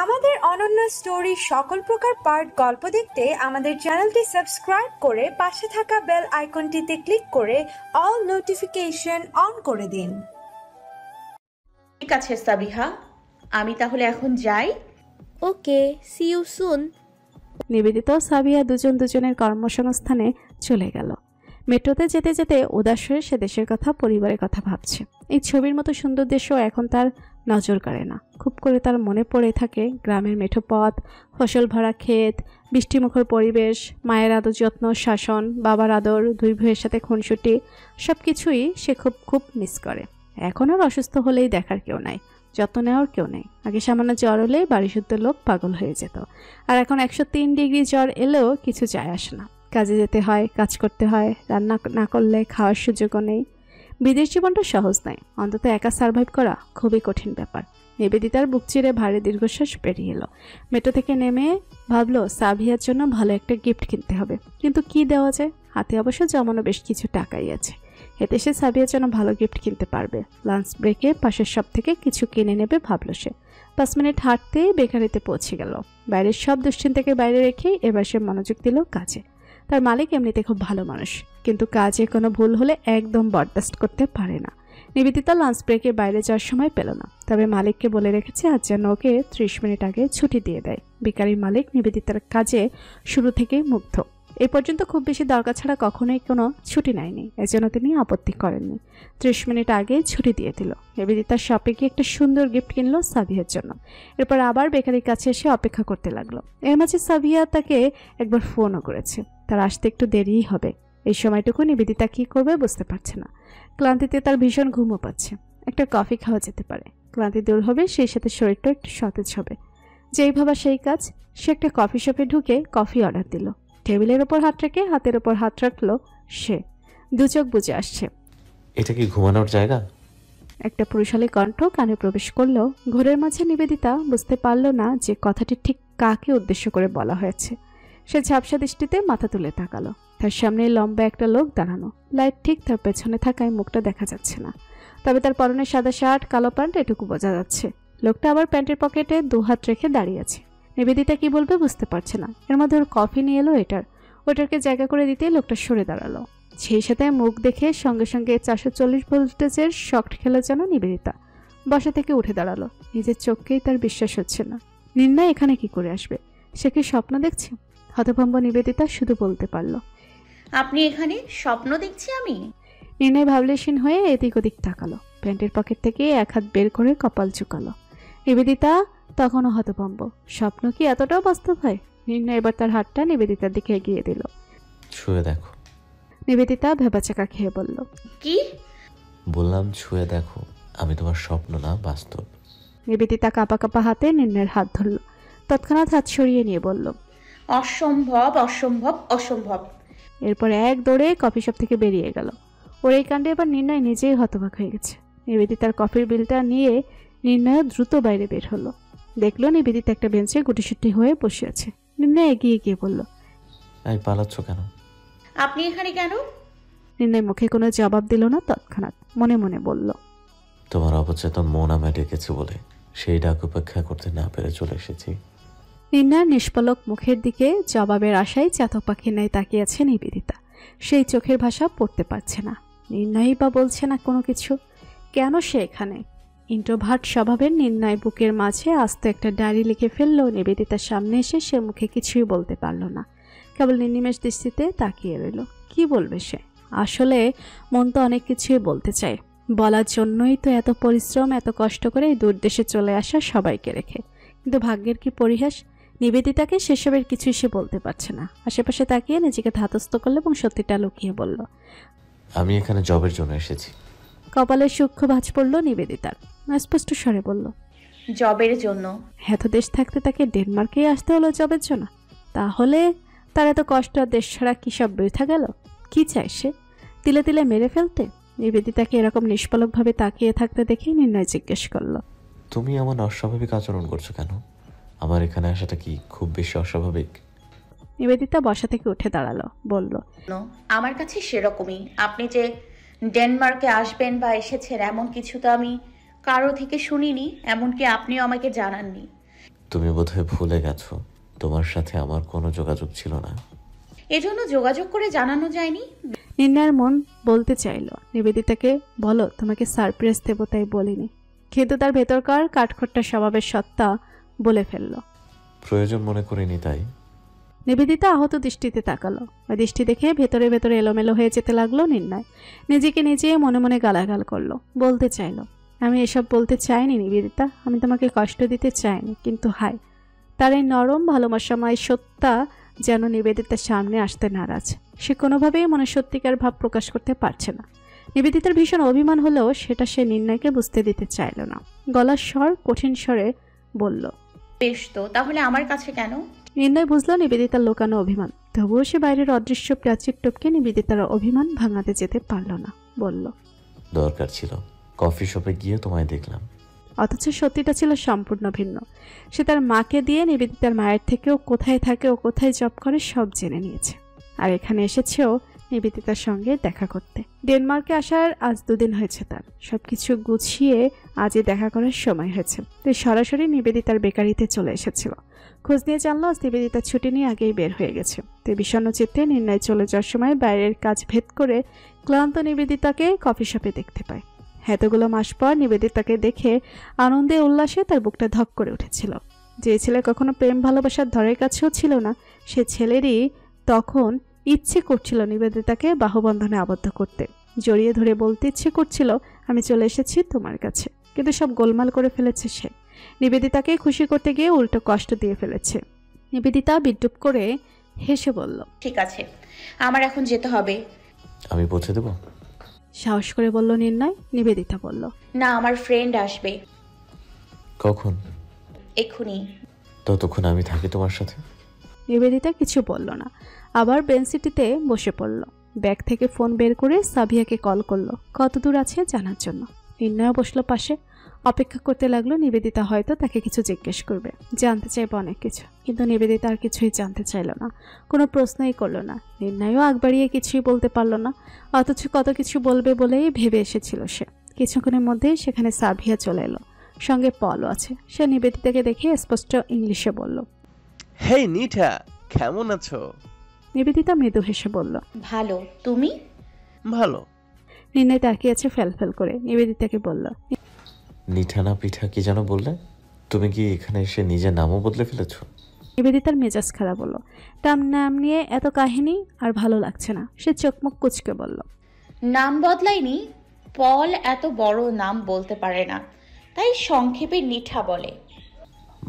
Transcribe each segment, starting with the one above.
আমাদের অনন্য স্টোরি সকল প্রকার পার্ট গল্প দেখতে আমাদের চ্যানেলটি সাবস্ক্রাইব করে পাশে থাকা বেল আইকনটিতে ক্লিক করে অল নোটিফিকেশন অন করে দিন। ঠিক আছে সাবিহা, আমি তাহলে এখন যাই। ওকে, সি ইউ সুন। নিবেদিতা ও সাবিয়া দুজনের কর্মসংস্থানে চলে গেল। মেট্রোতে যেতে যেতে উদাস হয়ে সে দেশের কথা, পরিবারের কথা ভাবছে। এই ছবির মতো সুন্দর দেশও এখন তার নজর কাড়ে না। খুব করে তার মনে পড়ে থাকে গ্রামের মেঠো পথ, ফসল ভরা ক্ষেত, বৃষ্টিমুখর পরিবেশ, মায়ের আদর যত্ন, শাসন, বাবার আদর, দুই ভাইয়ের সাথে খুনসুটি, সব কিছুই সে খুব মিস করে। এখন আর অসুস্থ হলেই দেখার কেউ নাই, যত্ন নেওয়ার কেউ নেই। আগে সামান্য জ্বর হলে বাড়ি শুদ্ধ লোক পাগল হয়ে যেত, আর এখন 103 ডিগ্রি জ্বর এলেও কিছু যায় আসে না। কাজে যেতে হয়, কাজ করতে হয়, রান্না না করলে খাওয়ার সুযোগও নেই। বিদেশ জীবনটা সহজ নয়, অন্তত একা সার্ভাইভ করা খুবই কঠিন ব্যাপার। নিবেদিতার বুক চিরে ভারী দীর্ঘশ্বাস বেরিয়ে এলো। মেট্রো থেকে নেমে ভাবলো সাবিয়ার জন্য ভালো একটা গিফট কিনতে হবে, কিন্তু কি দেওয়া যায়? হাতে অবশ্য জমানো বেশ কিছু টাকাই আছে, এতে সে সাবিয়ার জন্য ভালো গিফট কিনতে পারবে। লাঞ্চ ব্রেকে পাশের শপ থেকে কিছু কিনে নেবে ভাবলো সে। 5 মিনিট হাঁটতেই বেকারিতে পৌঁছে গেল। বাইরের সব দুশ্চিন্তাকে বাইরে রেখেই এবার সে মনোযোগ দিল কাজে। তার মালিক এমনিতে খুব ভালো মানুষ, কিন্তু কাজে কোনো ভুল হলে একদম বরদাস্ত করতে পারে না। নিবেদিতা লাঞ্চ ব্রেকে বাইরে যাওয়ার সময় পেল না, তবে মালিককে বলে রেখেছে আজ যেন ওকে 30 মিনিট আগে ছুটি দিয়ে দেয়। বেকারির মালিক নিবেদিতার কাজে শুরু থেকেই মুগ্ধ। এই পর্যন্ত খুব বেশি দরকার ছাড়া কখনোই কোনো ছুটি নেয়নি, এজন্য তিনি আপত্তি করেননি। 30 মিনিট আগে ছুটি দিয়ে দিল। নিবেদিতার শপে গিয়ে একটা সুন্দর গিফট কিনলো সাবিয়ার জন্য। এরপর আবার বেকারির কাছে এসে অপেক্ষা করতে লাগলো। এর মাঝে সাবিয়া তাকে একবার ফোনও করেছে, তার আসতে একটু দেরিই হবে। এই সময়টুকু নিবেদিতা কী করবে বুঝতে পারছে না। ক্লান্তিতে তার ভীষণ ঘুমও পাচ্ছে। একটা কফি খাওয়া যেতে পারে, ক্লান্তি দূর হবে, সেই সাথে শরীরটা একটু সতেজ হবে। যেই ভাবা সেই কাজ। সে একটা কফি শপে ঢুকে কফি অর্ডার দিল। টেবিলের ওপর হাত রেখে হাতের ওপর হাত রাখলো সে। দু চোখ বুজে আসছে। এটা কি ঘুমানোর জায়গা? একটা পুরুষালী কণ্ঠ কানে প্রবেশ করলো। ঘোরের মাঝে নিবেদিতা বুঝতে পারল না যে কথাটি ঠিক কাকে উদ্দেশ্য করে বলা হয়েছে। সে ঝাপসা দৃষ্টিতে মাথা তুলে তাকালো। তার সামনে লম্বা একটা লোক দাঁড়ানো, লাইট ঠিক তার পেছনে থাকায় মুখটা দেখা যাচ্ছে না, তবে তার পরনে সাদা শার্ট, কালো প্যান্ট এটুকু বোঝা যাচ্ছে। লোকটা আবার প্যান্টের পকেটে 2 হাত রেখে দাঁড়িয়ে আছে। নিবেদিতা কি বলবে বুঝতে পারছে না। এর মধ্যে ওর কফি নিয়ে এলো ওটারকে জায়গা করে দিতেই লোকটা সরে দাঁড়ালো। সেই সাথে মুখ দেখে সঙ্গে সঙ্গে 440 ভোল্টেজের শক খেলো যেন নিবেদিতা। বসা থেকে উঠে দাঁড়ালো। নিজের চোখকেই তার বিশ্বাস হচ্ছে না। নির্ণয় এখানে কি করে আসবে? সে কি স্বপ্ন দেখছে? হতভম্ব নিবেদিতা শুধু বলতে পারল, আপনি এখানে? স্বপ্ন দেখছি আমি? নির্ণয় ভাবলেশীন হয়ে এদিক ওদিক তাকালো। প্যান্টের পকেট থেকে 1 হাত বের করে কপাল চুকালো। নিবেদিতা তখনও হতভম্ব। স্বপ্ন কি এতটাও বাস্তব হয়? নির্ণয় এবার তার হাতটা নিবেদিতার দিকে এগিয়ে দিল। ছুঁয়ে দেখো। নিবেদিতা ভেবাচাকা খেয়ে বলল, কি? বললাম ছুঁয়ে দেখো, আমি তোমার স্বপ্ন না, বাস্তব। নিবেদিতা কাঁপা কাঁপা হাতে নির্ণয়ের হাত ধরল। তৎক্ষণাৎ হাত সরিয়ে নিয়ে বলল, অসম্ভব অসম্ভব অসম্ভব। এরপর এক দৌড়ে কফি শপ থেকে বেরিয়ে গেল। ওর এই কাণ্ডে এবার নির্ণয় নিজেই হতবাক হয়ে গেছে। নিবেদিতার কফির বিলটা নিয়ে নির্ণয় দ্রুত বাইরে বের হলো। দেখলো নিবেদিতা একটা বেঞ্চে গুটিসুটি হয়ে বসে আছে। নির্ণয় এগিয়ে গিয়ে বলল, এই পালাচ্ছ কেন? আপনি এখানে কেন? নির্ণয় মুখে কোনো জবাব দিল না। তৎক্ষণাৎ মনে মনে বলল, তোমার অবচেতন মন আমায় ডেকেছে বলে সেই ডাক উপেক্ষা করতে না পেরে চলে এসেছি। নির্ণয়ের নিষ্পলক মুখের দিকে জবাবের আশায় চাতক পাখির ন্যায় তাকিয়ে আছে নিবেদিতা। সেই চোখের ভাষা পড়তে পারছে না। নির্ণয়ই বা বলছে না কোনো কিছু। কেন সে এখানে? ইন্ট্রোভার্ট স্বভাবের নির্ণয় বুকের মাঝে আস্ত একটা ডায়েরি লিখে ফেললো। নিবেদিতার সামনে এসে সে মুখে কিছুই বলতে পারল না, কেবল নির্নিমেষ দৃষ্টিতে তাকিয়ে রইল। কি বলবে সে? আসলে মন তো অনেক কিছুই বলতে চায়, বলার জন্যই তো এত পরিশ্রম, এত কষ্ট করে এই দূর দেশে চলে আসা সবাইকে রেখে। কিন্তু ভাগ্যের কি পরিহাস, নিবেদিতাকে সেসবের কিছুই সে বলতে পারছে না। আশেপাশে তাকিয়ে নিজেকে ধাতস্থ করলো এবং সত্যিটা লুকিয়ে বলল, আমি এখানে জবের জন্য এসেছি। কপালের সূক্ষ্ম ভাঁজ পড়ল নিবেদিতার। স্পষ্ট স্বরে বলল, জবের জন্য? এত দেশ থাকতে তাকে ডেনমার্কেই আসতে হলো জবের জন্য? তাহলে তার এত কষ্ট আর দেশ ছাড়া কি সব বৃথা গেল? কি চায় সে? তিলে তিলে মেরে ফেলতে? নিবেদিতাকে এরকম নিষ্পলকভাবে তাকিয়ে থাকতে দেখে নির্ণয় জিজ্ঞেস করল, তুমি এমন অস্বাভাবিক আচরণ করছো কেন? আমার এখানে আসাটা কি খুব বেশি অস্বাভাবিক? নিবেদিতা বসা থেকে উঠে দাঁড়ালো, বলল, আমার কাছে সেরকমই। আপনি যে ডেনমার্কে আসবেন বা এসেছেন এমন কিছু তো আমি কারো থেকে শুনিনি, এমনকি আপনিও আমাকে জানাননি। তুমি বোধহয় ভুলে গেছো তোমার সাথে আমার কোনো যোগাযোগ ছিল না। এজন্য যোগাযোগ করে জানানো যায়নি। নির্ণয়ের মন বলতে চাইল নিবেদিতাকে বলো তোমাকে সারপ্রাইজ দেব, তাই বলিনি, কিন্তু তার ভেতরকার কাঠখোট্টা স্বভাবের সত্তা বলে ফেলল। প্রয়োজন মনে করিনি তাই। নিবেদিতা আহত দৃষ্টিতে তাকালো। ওই দৃষ্টি দেখে ভেতরে ভেতরে এলোমেলো হয়ে যেতে লাগলো নির্ণয়। নিজেকে নিজে মনে মনে গালাগাল করলো। বলতে চাইল, আমি এসব বলতে চাইনি নিবেদিতা, আমি তোমাকে কষ্ট দিতে চাইনি, কিন্তু হায়, তার এই নরম ভালোবাসাময় সত্তা যেন নিবেদিতার সামনে আসতে নারাজ। সে কোনোভাবেই মনে সত্যিকার ভাব প্রকাশ করতে পারছে না। নিবেদিতার ভীষণ অভিমান হলেও সেটা সে নির্ণয়কে বুঝতে দিতে চাইল না। গলার স্বর কঠিন স্বরে বলল, বেশ তো, তাহলে আমার কাছে কেন? নির্ণয় বুঝল নিবেদিতার লোকানো অভিমান, তবুও সে বাইরের অদৃশ্য প্রাচীর টপকে নিবেদিতার অভিমান ভাঙাতে যেতে পারল না। বলল, দরকার ছিল, কফি শপে গিয়ে তোমায় দেখলাম। অথচ সত্যিটা ছিল সম্পূর্ণ ভিন্ন। সে তার মাকে দিয়ে নিবেদিতার মায়ের থেকেও কোথায় থাকে ও কোথায় জব করে সব জেনে নিয়েছে, আর এখানে এসেছেও নিবেদিতার সঙ্গে দেখা করতে। ডেনমার্কে আসার আজ 2 দিন হয়েছে। তার সবকিছু গুছিয়ে আজই দেখা করার সময় হয়েছে। তুই সরাসরি নিবেদিতার বেকারিতে চলে এসেছিল। খোঁজ নিয়ে জানলো আজ নিবেদিতা ছুটি নিয়ে আগেই বের হয়ে গেছে। তুই বিষণ্ণ চিত্তে নির্ণয় চলে যাওয়ার সময় বাইরের কাজ ভেদ করে ক্লান্ত নিবেদিতাকে কফি শপে দেখতে পায়। এতগুলো মাস পর নিবেদিতাকে দেখে আনন্দে উল্লাসে তার বুকটা ধক করে উঠেছিল। যে ছেলে কখনো প্রেম ভালোবাসার ধরের কাছেও ছিল না, সে ছেলেরই তখন ইচ্ছে করছিল নিবেদিতাকে বাহুবন্ধনে আবদ্ধ করতে, জড়িয়ে ধরে বলতে ইচ্ছে করছিল, আমি চলে এসেছি তোমার কাছে। কিন্তু সব গোলমাল করে ফেলেছে সে। নিবেদিতাকে খুশি করতে গিয়ে উল্টো কষ্ট দিয়ে ফেলেছে। নিবেদিতা বিদ্রুপ করে হেসে বলল, ঠিক আছে, আমার এখন যেতে হবে। আমি পৌঁছে দেবো? সাহস করে বলল নির্ণয়। নিবেদিতা বলল, না, আমার ফ্রেন্ড আসবে কখন? এক্ষুনি। ততক্ষণ আমি থাকি তোমার সাথে। নিবেদিতা কিছু বলল না, আবার বেঞ্চিটিতে বসে পড়ল। ব্যাগ থেকে ফোন বের করে সাবিয়াকে কল করলো কত দূর আছে জানার জন্য। নির্ণয় বসলো পাশে, অপেক্ষা করতে লাগলো নিবেদিতা হয়তো তাকে কিছু জিজ্ঞেস করবে, জানতে চাইবে অনেক কিছু। কিন্তু নিবেদিতা আর কিছুই জানতে চাইল না, কোনো প্রশ্নই করলো না। নির্ণয়ও আগ বাড়িয়ে কিছুই বলতে পারলো না, অথচ কত কিছু বলবে বলেই ভেবে এসেছিল সে। কিছুক্ষণের মধ্যেই সেখানে সাবিয়া চলে এলো, সঙ্গে পলও আছে। সে নিবেদিতাকে দেখে স্পষ্ট ইংলিশে বলল, হেই নিঠা, কেমন আছো? নিবেদিতা মৃদু হেসে বলল, ভালো, তুমি? ভালো। নির্ণয় তাকিয়ে আছে ফেল ফেল করে। নিবেদিতাকে বলল, নিঠানা পিঠা কি যেন বললে? তুমি কি এখানে এসে নিজের নামও বদলে ফেলেছো? নিবেদিতার মেজাজ খারাপ হলো। তার নাম নিয়ে এত কাহিনী আর ভালো লাগছে না। সে চোখমুখ কুচকে বলল, নাম বদলাইনি। পল এত বড় নাম বলতে পারে না, তাই সংক্ষেপে নিঠা বলে।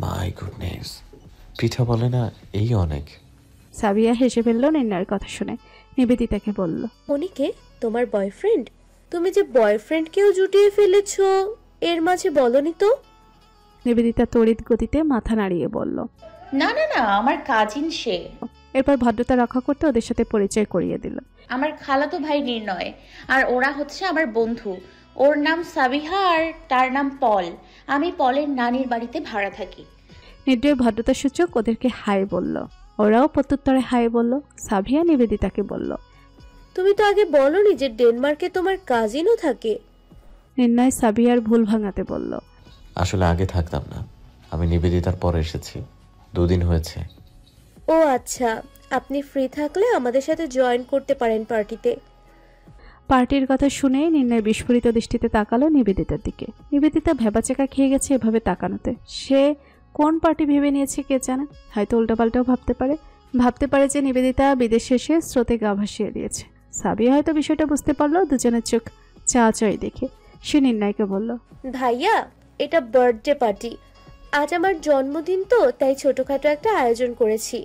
মাই গুডনেস, পিঠা বলে না, এই অনেক। সাবিয়া হেসে ফেলল নির্ণয়ের কথা শুনে। নিবেদিতাকে বলল, অনিকে তোমার বয়ফ্রেন্ড? তুমি যে বয়ফ্রেন্ডকেও জুটিয়ে ফেলেছো এর মাঝে বলনি তো? নিবেদিতা তড়িৎ গতিতে মাথা নাড়িয়ে বলল। না না না, আমার কাজিন সে। এরপর ভদ্রতা রক্ষা করতে ওদের সাথে পরিচয় করিয়ে দিল। আমার খালাতো ভাই নির্ণয়, আর ওরা হচ্ছে আমার বন্ধু। ওর নাম সাবিহা আর তার নাম পল। আমি পলের নানির বাড়িতে ভাড়া থাকি। নির্দয় ভদ্রতা সূচক ওদেরকে হাই বলল। ওরাও প্রত্যুত্তরে হাই বলল। সাবিয়া নিবেদিতাকে বলল, তুমি তো আগে বলনি যে ডেনমার্কে তোমার কাজিনও থাকে। নির্ণয় সাবিয়ার ভুল ভাঙাতে বলল, আসলে আগে থাকতাম না, আমি নিবেদিতার পরে এসেছি, 2 দিন হয়েছে। ও আচ্ছা, আপনি ফ্রি থাকলে আমাদের সাথে জয়েন করতে পারেন পার্টিতে। পার্টির কথা শুনে নির্ণয় বিস্ফোরিত দৃষ্টিতে তাকালো নিবেদিতার দিকে। নিবেদিতা ভেবাচেকা খেয়ে গেছে এভাবে তাকানোতে। সে কোন পার্টি ভেবে নিয়েছে কে জানে, হয়তো উল্টাপাল্টাও ভাবতে পারে যে নিবেদিতা বিদেশে এসে স্রোতে গা ভাসিয়ে দিয়েছে। সাবিয়া হয়তো বিষয়টা বুঝতে পারলো দুজনের চোখ চাওয়াচাই দেখে। সে নির্ণয়কে বলল, ভাইয়া, এটা বার্থডে পার্টি। আজ আমার জন্মদিন তো, তাই ছোটখাটো একটা আয়োজন করেছি।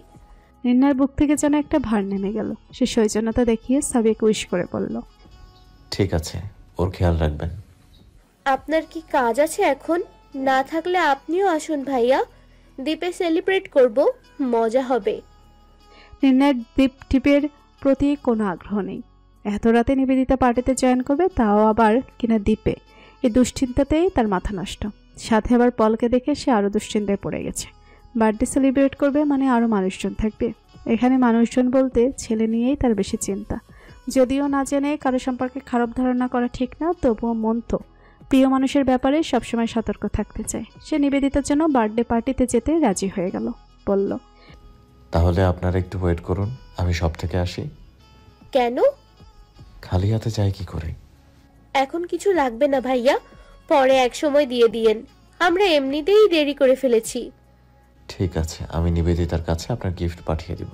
নির্ণয়ের বুক থেকে যেন একটা ভার নেমে গেল। সে সৌজন্যতা দেখিয়ে সাবিয়াকে উইশ করে বলল, ঠিক আছে, ওর খেয়াল রাখবেন। আপনার কি কাজ আছে এখন? না থাকলে আপনিও আসুন ভাইয়া, দ্বীপে সেলিব্রেট করব, মজা হবে। নির্ণয়ের দ্বীপ টিপের প্রতি কোনো আগ্রহ নেই। এত রাতে নিবেদিতা পার্টিতে জয়েন করবে, তাও আবার কিনা দ্বীপে। এই দুশ্চিন্তাতেই তার মাথা নষ্ট। সাথে আবার পলকে দেখে সে আরও দুশ্চিন্তায় পড়ে গেছে। বার্থডে সেলিব্রেট করবে মানে আরও মানুষজন থাকবে। এখানে মানুষজন বলতে ছেলে নিয়েই তার বেশি চিন্তা। যদিও না জেনে কারো সম্পর্কে খারাপ ধারণা করা ঠিক না, তবুও মন তো প্রিয় মানুষের ব্যাপারে সবসময় সতর্ক থাকতে চায়। সে নিবেদিতার জন্য বার্থডে পার্টিতে যেতে রাজি হয়ে গেল। বলল, তাহলে আপনারা একটু ওয়েট করুন, আমি সব থেকে আসি। কেন? খালি হাতে যাই কি করে? এখন কিছু লাগবে না ভাইয়া, পরে এক সময় দিয়ে দিয়েন, আমরা এমনিতেই দেরি করে ফেলেছি। ঠিক আছে, আমি নিবেদিতার কাছে আপনার গিফট পাঠিয়ে দিব।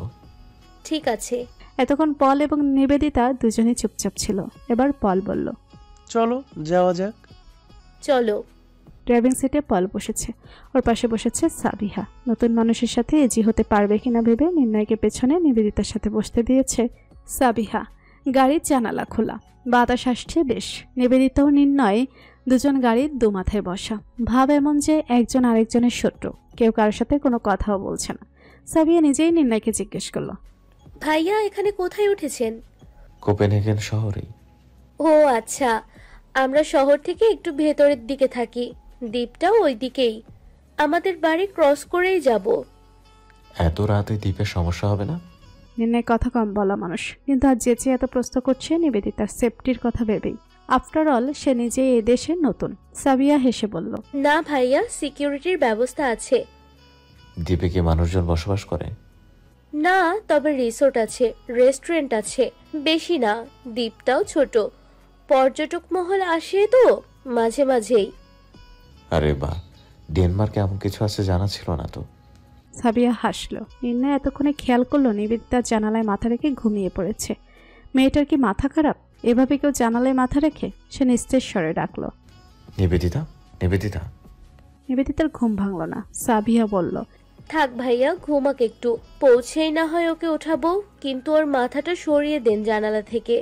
ঠিক আছে। এতক্ষণ পল এবং নিবেদিতা দুজনেই চুপচাপ ছিল। এবার পল বলল, চলো যাওয়া যাক। চলো। ড্রাইভিং সিটে পল বসেছে, ওর পাশে বসেছে সাবিহা। নতুন মানুষের সাথে এজি হতে পারবে কিনা ভেবে নির্ণয়কে পেছনে নিবেদিতার সাথে বসতে দিয়েছে সাবিহা। গাড়ির জানালা খোলা, বাতাস আসছে বেশ। নিবেদিতা ও নির্ণয় দুজন গাড়ির দুমাথায় বসা, ভাব এমন যে একজন আরেকজনের শত্রু, কেউ কারোর সাথে কোনো কথাও বলছে না। সাবিহা নিজেই নির্ণয়কে জিজ্ঞেস করলো, ভাইয়া এখানে কোথায় উঠেছেন? কোপেনহেগেন শহরেই। ও আচ্ছা, আমরা শহর থেকে একটু ভেতরের দিকে থাকি, দ্বীপটাও ওই দিকেই, আমাদের বাড়ি ক্রস করেই যাব। এত রাতে দ্বীপে সমস্যা হবে না? নির্ণয় কথা কম বলা মানুষ, কিন্তু আজ যেচে এত প্রশ্ন করছে নিবেদিতার সেফটির কথা ভেবেই। আফটার অল সে নিজেই এই দেশে নতুন। সাবিয়া হেসে বলল, না ভাইয়া, সিকিউরিটির ব্যবস্থা আছে। দ্বীপে কি মানুষজন বসবাস করে? না, তবে রিসোর্ট আছে, রেস্টুরেন্ট আছে, বেশি না, দ্বীপটাও ছোট, পর্যটক মহল আসে তো মাঝে মাঝেই। আরে বাহ, ডেনমার্কে এমন কিছু আছে জানা ছিল না তো। সাবিয়া হাসলো। নির্ণয় এতক্ষণে খেয়াল করলো নিবেদিতার জানালায় মাথা রেখে ঘুমিয়ে পড়েছে। মেয়েটার কি মাথা খারাপ? এভাবে কেউ জানালায় মাথা রেখে? সে নিস্তেজ স্বরে ডাকলো, নিবেদিতা, নিবেদিতা। নিবেদিতার ঘুম ভাঙল না। সাবিয়া বলল, থাক ভাইয়া, ঘুমাক একটু, পৌঁছেই না হয় ওকে ওঠাবো, কিন্তু ওর মাথাটা সরিয়ে দেন জানালা থেকে।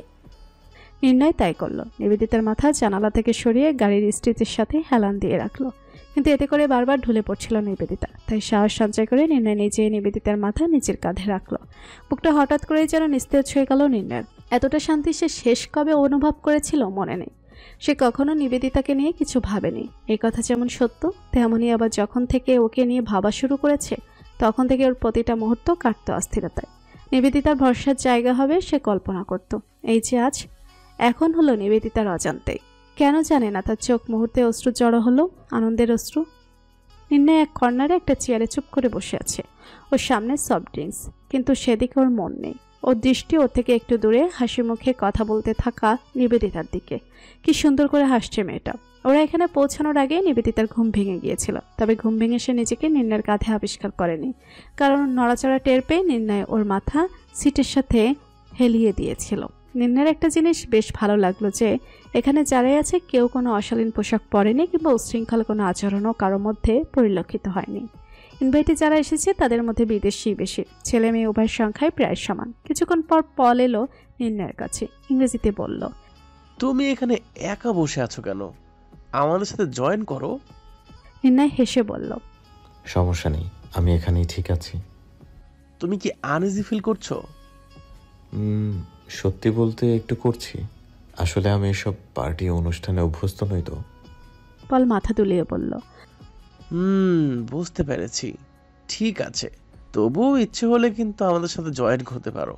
নির্ণয় তাই করলো। নিবেদিতার মাথা জানালা থেকে সরিয়ে গাড়ির স্টিচের সাথে হেলান দিয়ে রাখলো, কিন্তু এতে করে বারবার ঢুলে পড়ছিল নিবেদিতা। তাই সাহস সঞ্চয় করে নির্ণয় নিজে নিবেদিতার মাথা নিজের কাঁধে রাখলো। বুকটা হঠাৎ করেই যেন নিস্তেজ হয়ে গেল নির্ণয়ের। এতটা শান্তি সে শেষ কবে অনুভব করেছিল মনে নেই। সে কখনো নিবেদিতাকে নিয়ে কিছু ভাবেনি। এই কথা যেমন সত্য, তেমনই আবার যখন থেকে ওকে নিয়ে ভাবা শুরু করেছে তখন থেকে ওর প্রতিটা মুহূর্ত কাটতো অস্থিরতায়। নিবেদিতার ভরসার জায়গা হবে সে কল্পনা করত। এই যে আজ, এখন হলো নিবেদিতার অজান্তেই। কেন জানে না তার চোখ মুহূর্তে অশ্রু জড়ো হলো, আনন্দের অশ্রু। নির্ণয় এক কর্নারে একটা চেয়ারে চুপ করে বসে আছে, ওর সামনে সফট ড্রিঙ্কস, কিন্তু সেদিকে ওর মন নেই। ওর দৃষ্টি ওর থেকে একটু দূরে হাসি মুখে কথা বলতে থাকা নিবেদিতার দিকে। কি সুন্দর করে হাসছে মেয়েটা। ওরা এখানে পৌঁছানোর আগে নিবেদিতার ঘুম ভেঙে গিয়েছিল, তবে ঘুম ভেঙে সে নিজেকে নির্ণয়ের কাঁধে আবিষ্কার করেনি, কারণ নড়াচড়া টের পেয়ে নির্ণয় ওর মাথা সিটের সাথে হেলিয়ে দিয়েছিল। নির্ণয়ের একটা জিনিস বেশ ভালো লাগলো যে এখানে যারাই আছে কেউ কোনো অশালীন পোশাক পরেনি কিংবা উশৃঙ্খল কোনো আচরণও কারোর মধ্যে পরিলক্ষিত হয়নি। ইনভাইটে যারা এসেছে তাদের মধ্যে বিদেশি বেশি, ছেলে মেয়ে উভয়ের সংখ্যায় প্রায় সমান। কিছুক্ষণ পর পল এলো নির্ণয়ের কাছে, ইংরেজিতে বলল, তুমি এখানে একা বসে আছো কেন? আমাদের সাথে জয়েন করো। নির্ণয় হেসে বলল, সমস্যা নেই, আমি এখানেই ঠিক আছি। তুমি কি আনইজি ফিল করছো? সত্যি বলতে একটু করছি। আসলে আমি এসব পার্টি অনুষ্ঠানে অভ্যস্ত নই তো। পল মাথা দুলিয়ে বলল, বুঝতে পেরেছি। ঠিক আছে, তবুও ইচ্ছে হলে কিন্তু আমাদের সাথে জয়েন করতে পারো।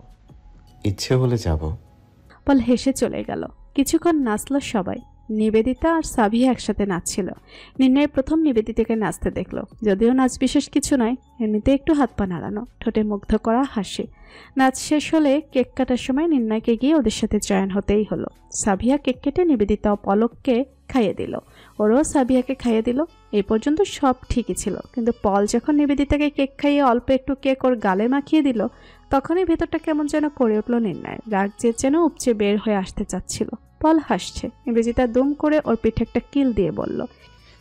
ইচ্ছে হলে যাব। পল হেসে চলে গেল। কিছুক্ষণ নাচলো সবাই। নিবেদিতা আর সাবিয়া একসাথে নাচছিল। নির্ণয় প্রথম নিবেদিতাকে নাচতে দেখলো। যদিও নাচ বিশেষ কিছু নয়, এমনিতে একটু হাত পা নাড়ানো, ঠোঁটে মুগ্ধ করা হাসি। নাচ শেষ হলে কেক কাটার সময় নির্ণয়কে গিয়ে ওদের সাথে জয়েন হতেই হলো। সাবিয়া কেক কেটে নিবেদিতা ও পলককে খাইয়ে দিল, ওরও সাবিয়াকে খাইয়ে দিল। এই পর্যন্ত সব ঠিকই ছিল, কিন্তু পল যখন নিবেদিতাকে কেক খাইয়ে অল্প একটু কেক ওর গালে মাখিয়ে দিল, তখনই ভেতরটা কেমন যেন করে উঠল নির্ণয়। রাগ যে যেন উপচে বের হয়ে আসতে চাচ্ছিল। পল হাসছে। নিবেদিতা দুম করে ওর পিঠে একটা কিল দিয়ে বলল,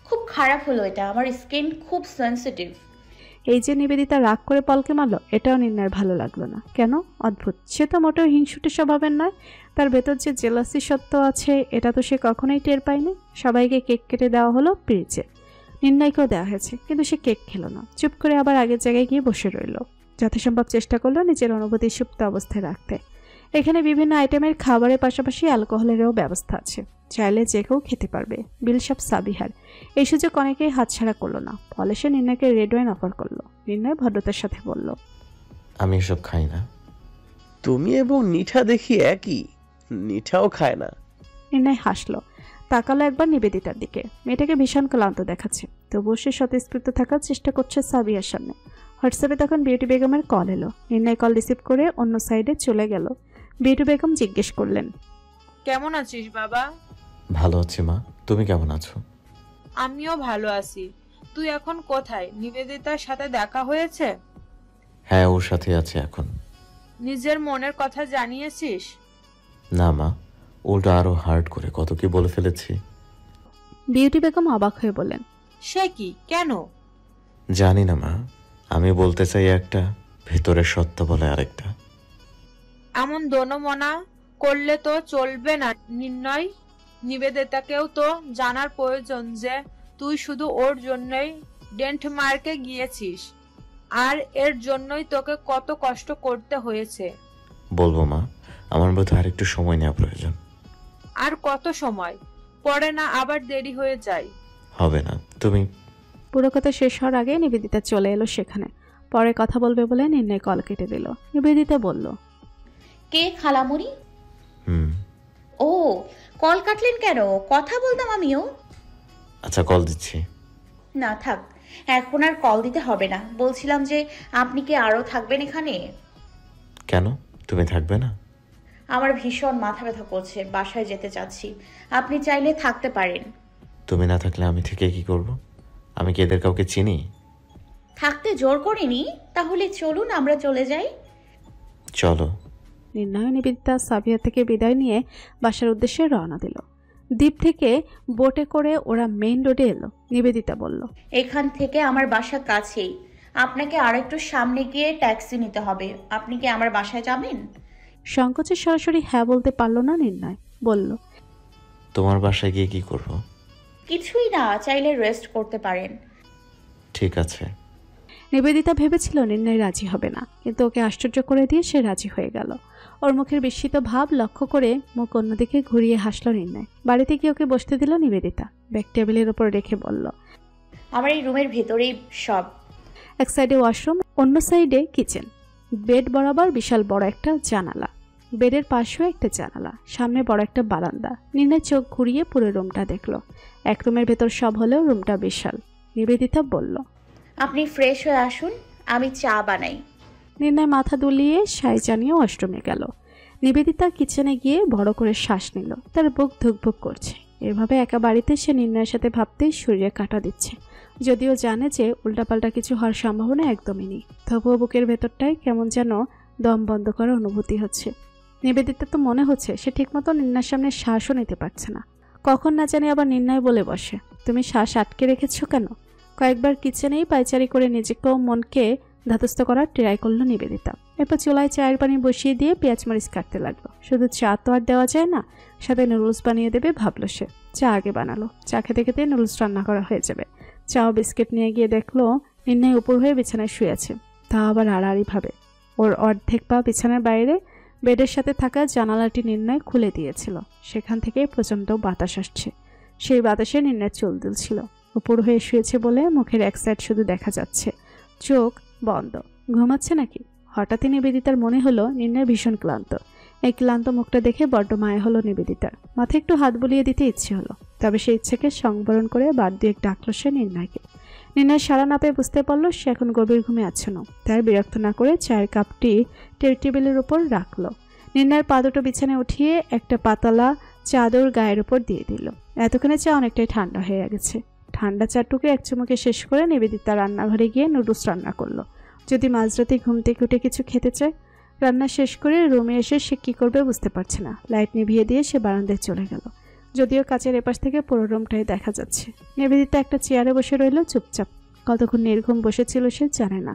খুব খারাপ হলো এটা, আমার স্কিন খুব সেনসিটিভ। এই যে নিবেদিতা রাগ করে পলকে মারল, এটাও নির্ণয়ের ভালো লাগলো না। কেন? অদ্ভুত। সে তো মোটেও হিংসুটে স্বভাবের নয়। তার ভেতর যে জেলাসি সত্য আছে এটা তো সে কখনোই টের পায়নি। সবাইকে কেক কেটে দেওয়া হলো পিরিচে, নির্ণয়কেও দেওয়া হয়েছে, কিন্তু সে কেক খেলো না। চুপ করে আবার আগের জায়গায় গিয়ে বসে রইল। যথাসম্ভব চেষ্টা করলো নিজের অনুভূতি সুপ্ত অবস্থায় রাখতে। এখানে বিভিন্ন আইটেমের খাবারের পাশাপাশি অ্যালকোহলেরও ব্যবস্থা আছে, চাইলে যে কেউ খেতে পারবে। বিল সব সাবিহার। এই সুযোগ অনেকেই হাতছাড়া করলো না, ফলে সে নির্ণয়কে রেড ওয়াইন অফার করলো। নির্ণয় ভদ্রতার সাথে বলল, আমি এসব খাই না। তুমি এবং নিঠা দেখি একই, নিঠাও খায় না। নির্ণয় হাসলো। তাকালো একবার নিবেদিতার দিকে। মেয়েটাকে ভীষণ ক্লান্ত দেখাচ্ছে, তবুও সে স্বতঃস্ফূর্ত থাকার চেষ্টা করছে সাবিয়ার সামনে। হোয়াটসঅ্যাপে তখন বিউটি বেগমের কল এলো। নির্ণয় কল রিসিভ করে অন্য সাইডে চলে গেল। বিউটি বেগম জিজ্ঞেস করলেন, কেমন আছিস বাবা? ভালো আছি মা, তুমি কেমন আছো? আমিও ভালো আছি। তুই এখন কোথায়? নিবেদিতার সাথে দেখা হয়েছে? হ্যাঁ, ওর সাথে আছে এখন। নিজের মনের কথা জানিয়েছিস? না মা, উল্টো আরো হার্ড করে কত কি বলে ফেলেছি। বিউটি বেগম অবাক হয়ে বললেন, সে কি, কেন? জানি না মা, আমি বলতে চাই একটা, ভেতরে সত্য বলে আরেকটা। এমন দোনমনা করলে তো চলবে না নির্ণয়। নিবেদিতাকেও তো জানার প্রয়োজন যে তুই শুধু ওর জন্যই ডেনমার্কে গিয়েছিস, আর এর জন্যই তোকে কত কষ্ট করতে হয়েছে। বলবো মা, আমার বোধহয় আর একটু সময় নেওয়া প্রয়োজন। আর কত সময়? পরে না আবার দেরি হয়ে যায়। হবে না, তুমি। পুরো কথা শেষ হওয়ার আগে নিবেদিতা চলে এলো সেখানে। পরে কথা বলবে বলে নির্ণয় কল কেটে দিল। নিবেদিতা বলল, কে খালামুনি? হুম। ও, কল কাটলেন কেন? কথা বলতাম আমিও। আচ্ছা, কল দিচ্ছি। না থাক, এখন আর কল দিতে হবে না। বলছিলাম যে আপনি কি আরো থাকবেন এখানে? কেন, তুমি থাকবে না? আমার ভীষণ মাথা ব্যথা করছে, বাসায় যেতে চাচ্ছি। আপনি চাইলে থাকতে পারেন। তুমি না থাকলে আমি থেকে কি করব? আমি কি এদের কাউকে চিনি? থাকতে জোর করিনি। তাহলে চলুন আমরা চলে যাই। চলো। নির্ণয় নিবেদিতা সাবিয়া থেকে বিদায় নিয়ে বাসার উদ্দেশ্যে রওনা দিল। দ্বীপ থেকে বোটে করে ওরা মেইন রোডে এলো। নিবেদিতা বলল, এখান থেকে আমার বাসা কাছেই। আপনাকে আরেকটু সামনে গিয়ে ট্যাক্সি নিতে হবে। আপনি কি আমার বাসায় যাবেন? সংকোচে সরাসরি হ্যাঁ বলতে পারল না নির্ণয়। বলল, তোমার বাসায় গিয়ে কি করব? কিছুই না, চাইলে রেস্ট করতে পারেন। ঠিক আছে। নিবেদিতা ভেবেছিল নির্ণয় রাজি হবে না, কিন্তু ওকে আশ্চর্য করে দিয়ে সে রাজি হয়ে গেল। ওর মুখের বিস্মিত ভাব লক্ষ্য করে মুখ অন্যদিকে ঘুরিয়ে হাসল নির্ণয়। বাড়িতে গিয়ে ওকে বসতে দিল নিবেদিতা। ব্যাগ টেবিলের ওপর রেখে বলল, আমার এই রুমের ভেতরেই সব। এক সাইডে ওয়াশরুম, অন্য সাইডে কিচেন। বেড বরাবর বিশাল বড় একটা জানালা, বেডের পাশেও একটা জানালা, সামনে বড় একটা বারান্দা। নির্ণয় চোখ ঘুরিয়ে পুরো রুমটা দেখলো। এক রুমের ভেতর সব হলেও রুমটা বিশাল। নিবেদিতা বলল, আপনি ফ্রেশ হয়ে আসুন, আমি চা বানাই। নির্ণয় মাথা দুলিয়ে সাই জানিয়ে ওয়াশরুমে গেল। নিবেদিতা কিচেনে গিয়ে বড় করে শ্বাস নিল। তার বুক ধুকভুক করছে। এভাবে একা বাড়িতে সে নির্ণয়ের সাথে ভাবতেই শরীরে কাঁটা দিচ্ছে। যদিও জানে যে উল্টাপাল্টা কিছু হওয়ার সম্ভাবনা একদমই নেই, তবুও বুকের ভেতরটায় কেমন যেন দম বন্ধ করার অনুভূতি হচ্ছে। নিবেদিতা তো মনে হচ্ছে সে ঠিকমতো নির্ণয়ের সামনে শ্বাসও নিতে পারছে না। কখন না জানি আবার নির্ণয় বলে বসে, তুমি শ্বাস আটকে রেখেছ কেন? কয়েকবার কিচেনেই পায়চারি করে নিজেকেও মনকে ধাতস্থ করার ট্রাই করলো নিবেদিতা। এরপর চুলায় চায়ের পানি বসিয়ে দিয়ে পেঁয়াজ মরিচ কাটতে লাগলো। শুধু চা তো আর দেওয়া যায় না, সাথে নুডলস বানিয়ে দেবে ভাবলো সে। চা আগে বানালো, চা খেতে খেতে নুডলস রান্না করা হয়ে যাবে। চা ও বিস্কিট নিয়ে গিয়ে দেখলো নির্ণয় উপর হয়ে বিছানায় শুয়ে আছে, তা আবার আড়াআড়ি ভাবে। ওর অর্ধেক পা বিছানার বাইরে বেডের সাথে থাকা জানালাটি নির্ণয় খুলে দিয়েছিল। সেখান থেকে প্রচণ্ড বাতাস আসছে। সেই বাতাসে নির্ণয় চুল দুলছিল। উপর হয়ে শুয়েছে বলে মুখের এক সাইড শুধু দেখা যাচ্ছে, চোখ বন্ধ। ঘুমাচ্ছে নাকি? হঠাৎই নিবেদিতার মনে হলো নির্ণয় ভীষণ ক্লান্ত। এই ক্লান্ত মুখটা দেখে বড্ড মায়া হলো নিবেদিতার। মাথায় একটু হাত বুলিয়ে দিতে ইচ্ছে হলো, তবে সেই ইচ্ছেকে সংবরণ করে বাদ দিয়ে ডাকলো সে নির্ণয়কে। নির্ণয় সাড়া না পেয়ে বুঝতে পারলো সে এখন গভীর ঘুমে আচ্ছন্ন। তাই বিরক্ত না করে চায়ের কাপটি টেবিলের উপর রাখলো। নির্ণয়ের পা দুটো বিছানায় উঠিয়ে একটা পাতলা চাদর গায়ের উপর দিয়ে দিল। এতক্ষণে চা অনেকটাই ঠান্ডা হয়ে গেছে। ঠান্ডা চাটুকে এক চুমুকে শেষ করে নিবেদিতা রান্নাঘরে গিয়ে নুডলস রান্না করলো। যদি মাঝরাতে ঘুম থেকে উঠে কিছু খেতে চায়। রান্না শেষ করে রুমে এসে সে কী করবে বুঝতে পারছে না। লাইট নিভিয়ে দিয়ে সে বারান্দায় চলে গেল। যদিও কাচের এপাশ থেকে পুরো রুমটাই দেখা যাচ্ছে। নিবেদিতা একটা চেয়ারে বসে রইল চুপচাপ। কতক্ষণ নির্ঘুম বসেছিল সে জানে না।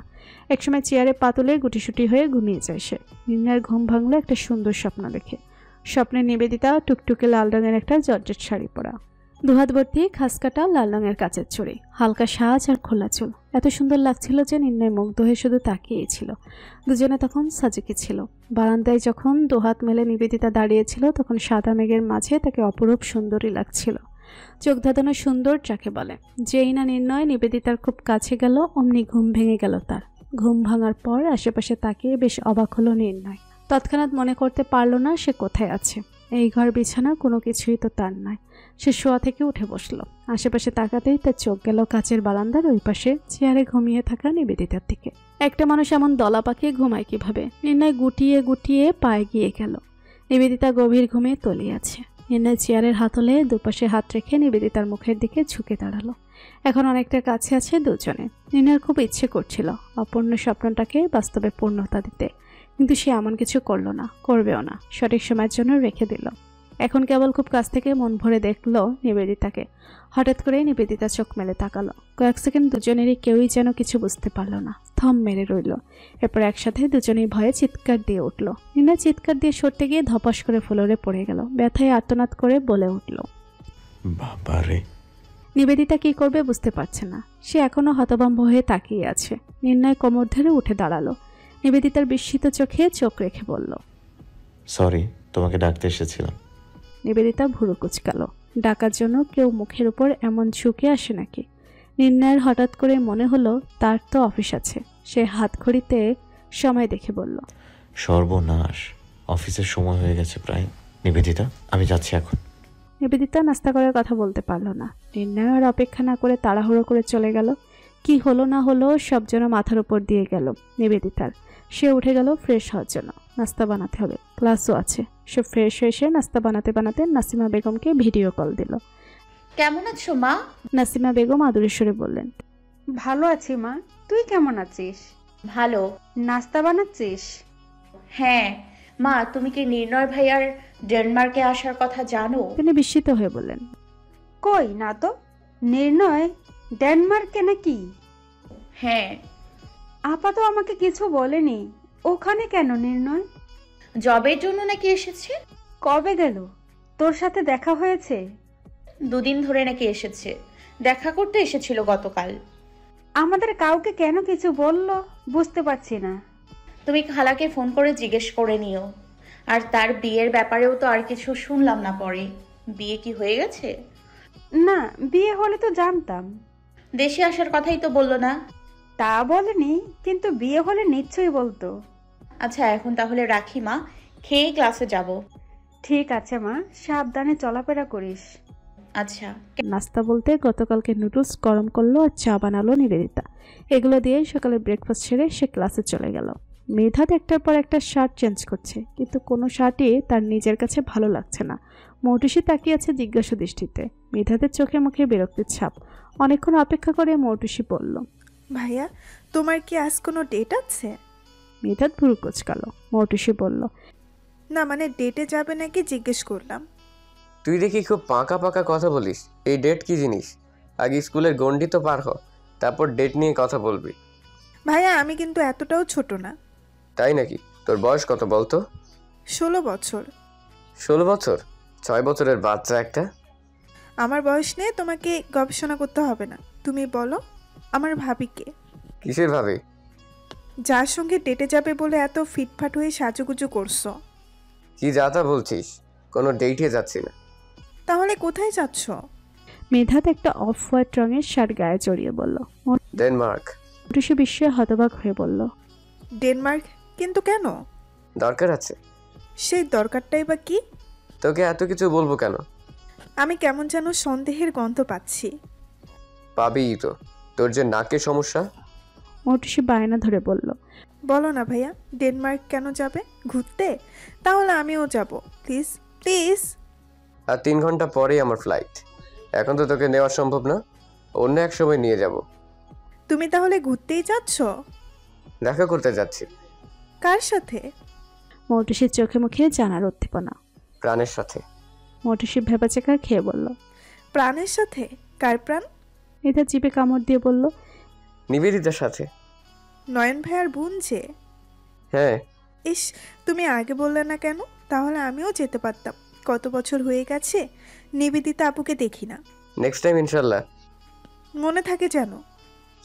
একসময় চেয়ারে পা তুলে গুটিসুটি হয়ে ঘুমিয়ে যায় সে। নির্ণয়ের ঘুম ভাঙলো একটা সুন্দর স্বপ্ন দেখে। স্বপ্নে নিবেদিতা টুকটুকে লাল রঙের একটা জর্জেট শাড়ি পরা, দুহাত ভর্তি খাস কাটা লাল রঙের কাচের চুড়ি, হালকা সাজ আর খোলা চুল। এত সুন্দর লাগছিল যে নির্ণয় মুগ্ধ হয়ে শুধু তাকিয়েছিল। দুজনে তখন সাজেকি ছিল। বারান্দায় যখন দুহাত মেলে নিবেদিতা দাঁড়িয়েছিল তখন সাদা মেঘের মাঝে তাকে অপরূপ সুন্দরী লাগছিল। চোখ ধাঁধানো সুন্দর যাকে বলে। যেই না নির্ণয় নিবেদিতার খুব কাছে গেল অমনি ঘুম ভেঙে গেল তার। ঘুম ভাঙার পর আশেপাশে তাকিয়ে বেশ অবাক হলো নির্ণয়। তৎক্ষণাৎ মনে করতে পারল না সে কোথায় আছে। এই ঘর বিছানা কোনো কিছুই তো তার নয়। সে শোয়া থেকে উঠে বসলো। আশেপাশে তাকাতেই তার চোখ গেল কাচের বারান্দার ওই পাশে চেয়ারে ঘুমিয়ে থাকা নিবেদিতার দিকে। একটা মানুষ এমন দলা পাকিয়ে ঘুমায় কিভাবে? নির্ণয় গুটিয়ে গুটিয়ে পায়ে গিয়ে গেল। নিবেদিতা গভীর ঘুমে তলিয়ে আছে। নির্ণয় চেয়ারের হাতলে দুপাশে হাত রেখে নিবেদিতার মুখের দিকে ঝুঁকে দাঁড়ালো। এখন অনেকটা কাছে আছে দুজনে। নির্ণয়ের খুব ইচ্ছে করছিল অপূর্ণ স্বপ্নটাকে বাস্তবে পূর্ণতা দিতে, কিন্তু সে এমন কিছু করলো না, করবেও না, সঠিক সময়ের জন্য রেখে দিল। এখন কেবল খুব কাছ থেকে মন ভরে দেখলো নিবেদিতাকে। হঠাৎ করে নিবেদিতা চোখ মেলে তাকালো। কয়েক সেকেন্ড দুজনেরই কেউই যেন কিছু বুঝতে পারল না, থম মেরে রইল। এরপর একসাথে দুজনেই ভয়ে চিৎকার দিয়ে উঠল। নির্ণয় চিৎকার দিয়ে সরতে গিয়ে ধপাস করে ফ্লোরে পড়ে গেল। ব্যথায় আর্তনাদ করে বলে উঠল, বাবারে। নিবেদিতা কি করবে বুঝতে পারছে না। সে এখনো হতভম্ব হয়ে তাকিয়ে আছে। নির্ণয় কোমর ধরে উঠে দাঁড়ালো। নিবেদিতার বিস্মিত চোখে চোখ রেখে বলল, সরি, তোমাকে ডাকতে এসেছিলাম। নিবেদিতা ভুরু কুচকালো। ডাকার জন্য কেউ মুখের উপর এমন ঝুঁকে আসে নাকি? নির্ণয়ের হঠাৎ করে মনে হলো তার তো অফিস আছে। সে হাত ঘড়িতে সময় দেখে বলল, সর্বনাশ, অফিসের সময় হয়ে গেছে প্রায়। নিবেদিতা, আমি যাচ্ছি এখন। নিবেদিতা নাস্তা করার কথা বলতে পারলো না। নির্ণয় আর অপেক্ষা না করে তাড়াহুড়ো করে চলে গেল। কি হলো না হলো সব যেন মাথার উপর দিয়ে গেল নিবেদিতার। সে উঠে গেল ফ্রেশ হওয়ার জন্য। নাস্তা বানাতে হবে, ক্লাসও আছে। সে ফ্রেশ হয়ে এসে নাস্তা বানাতে বানাতে নাসিমা বেগমকে ভিডিও কল দিল। কেমন আছো মা? নাসিমা বেগম আদুরে সুরে বললেন, ভালো আছি মা, তুই কেমন আছিস? ভালো। নাস্তা বানাচ্ছিস? হ্যাঁ মা, তুমি কি নির্ণয় ভাইয়ার ডেনমার্কে আসার কথা জানো? তিনি বিস্মিত হয়ে বললেন, কই না তো। নির্ণয় ডেনমার্কে নাকি? হ্যাঁ। আপা তো আমাকে কিছু বলেনি। ওখানে কেন নির্ণয়? জবের জন্য নাকি এসেছে। কবে গেল? তোর সাথে দেখা হয়েছে? 2 দিন ধরে নাকি এসেছে। দেখা করতে এসেছিল গতকাল। আমাদের কাউকে কেন কিছু বললো বুঝতে পারছি না। তুমি খালাকে ফোন করে জিজ্ঞেস করে নিও। আর তার বিয়ের ব্যাপারেও তো আর কিছু শুনলাম না পরে। বিয়ে কি হয়ে গেছে? না, বিয়ে হলে তো জানতাম। দেশে আসার কথাই তো বললো না। তা বলেনি, কিন্তু বিয়ে হলে নিশ্চয়ই বলতো। আচ্ছা এখন তাহলে রাখি মা, খেয়ে ক্লাসে যাব। ঠিক আছে মা, সাবধানে চলাফেরা করিস। আচ্ছা। নাস্তা বলতে গতকালকে নুডলস গরম করলো আর চা বানালো নিবেদিতা। এগুলো দিয়ে সকালে ব্রেকফাস্ট সেরে সে ক্লাসে চলে গেল। মেধাত একটার পর একটা শার্ট চেঞ্জ করছে, কিন্তু কোনো শার্টই তার নিজের কাছে ভালো লাগছে না। মৌটুসি তাকিয়ে আছে জিজ্ঞাসা দৃষ্টিতে। মেধাতের চোখে মুখে বিরক্তির ছাপ। অনেকক্ষণ অপেক্ষা করে মৌটুসি বলল, ভাইয়া, তোমার কি আজ কোনো ডেট আছে? মেধাত ভুরু কুচকালো। মৌটুসি বলল, না মানে ডেটে যাবে নাকি জিজ্ঞেস করলাম। তুই দেখি খুব পাকা পাকা কথা বলিস। এই ডেট কি জিনিস? আগে স্কুলের গণ্ডি তো পার হ, তারপর ডেট নিয়ে কথা বলবি। ভাইয়া, আমি কিন্তু এতটাও ছোট না। তাই নাকি? তোর বয়স কত বলতো? 16 বছর। 16 বছর? 6 বছরের বাচ্চা একটা। আমার বয়স নিয়ে তোমাকে গবেষণা করতে হবে না। তুমি বলো, আমার ভাবিকে? কিসের ভাবে? যার সঙ্গে ডেটে যাবে বলে এত ফিটফাট হয়ে সাজুগুজু করছো। কি যাতা বলছিস? কোনো ডেটে যাচ্ছি না। তাহলে কোথায় যাচ্ছ? মেধাত একটা অফ হোয়াইট রঙের শার্ট গায়ে জড়িয়ে বলল। ডেনমার্ক। মৌটুসি বিস্ময়ে হতবাক হয়ে বলল, ডেনমার্ক? কিন্তু কেন? দরকার আছে। সেই দরকারটাই বা কি? তোকে এত কিছু বলবো কেন? আমি কেমন যেন সন্দেহের গন্ধ পাচ্ছি। পাবিই তো। তোর যে নাকের সমস্যা। মৌটুসি বায়না ধরে বলল, বলো না ভাইয়া, ডেনমার্ক কেন যাবে? ঘুরতে? তাহলে আমিও যাব, প্লিজ প্লিজ। আর 3 ঘন্টা পরেই আমার ফ্লাইট। এখন তো তোকে নেওয়া সম্ভব না, অন্য এক সময় নিয়ে যাব। তুমি তাহলে ঘুরতেই যাচ্ছ? দেখা করতে যাচ্ছি। কার সাথে? মৌটুসির চোখে মুখে জানার উদ্দীপনা। প্রাণের সাথে। মৌটুসি ভেবাচেকা খেয়ে বলল, প্রাণের সাথে? কার প্রাণ? মেধা জিভে কামড় দিয়ে বলল, নিবেদিতার সাথে। নয়ন ভাইয়ার বোন যে? হ্যাঁ। ইস, তুমি আগে বললে না কেন? তাহলে আমিও যেতে পারতাম। কত বছর হয়ে গেছে নিবেদিতা আপুকে দেখি না। নেক্সট টাইম ইনশাল্লাহ। মনে থাকে যেন।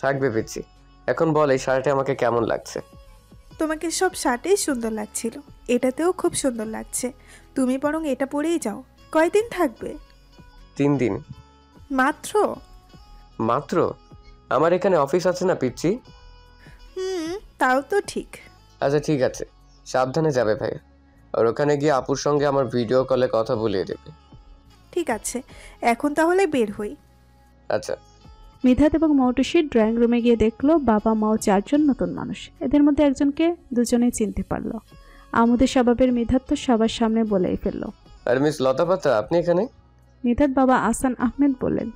থাকবে পিচ্ছি। এখন বল, এই শার্টে আমাকে কেমন লাগছে? তোমাকে সব শার্টেই সুন্দর লাগছিল, এটাতেও খুব সুন্দর লাগছে। তুমি বরং এটা পরেই যাও। কয়দিন থাকবে? 3 দিন মাত্র? মাত্র? আমার এখানে অফিস আছে না পিচ্ছি। তাও তো ঠিক। আচ্ছা ঠিক আছে, সাবধানে যাবে ভাই। আর ওখানে গিয়ে আপুর সঙ্গে আমার ভিডিও কলে কথা বলিয়ে দেবে। ঠিক আছে, এখন তাহলে বের হই। আচ্ছা। মিধাত এবং মৌটুসি ড্রয়িং রুমে গিয়ে দেখলো বাবা মাও 4 জন নতুন মানুষ। এদের মধ্যে একজনকে দুজনেই চিনতে পারলো। আমোদের স্বভাবের মিধাত তো সবার সামনে বলেই ফেললো। আর মিস লতাপাতা, আপনি এখানে? মিধাত বাবা আহসান আহমেদ বললেন।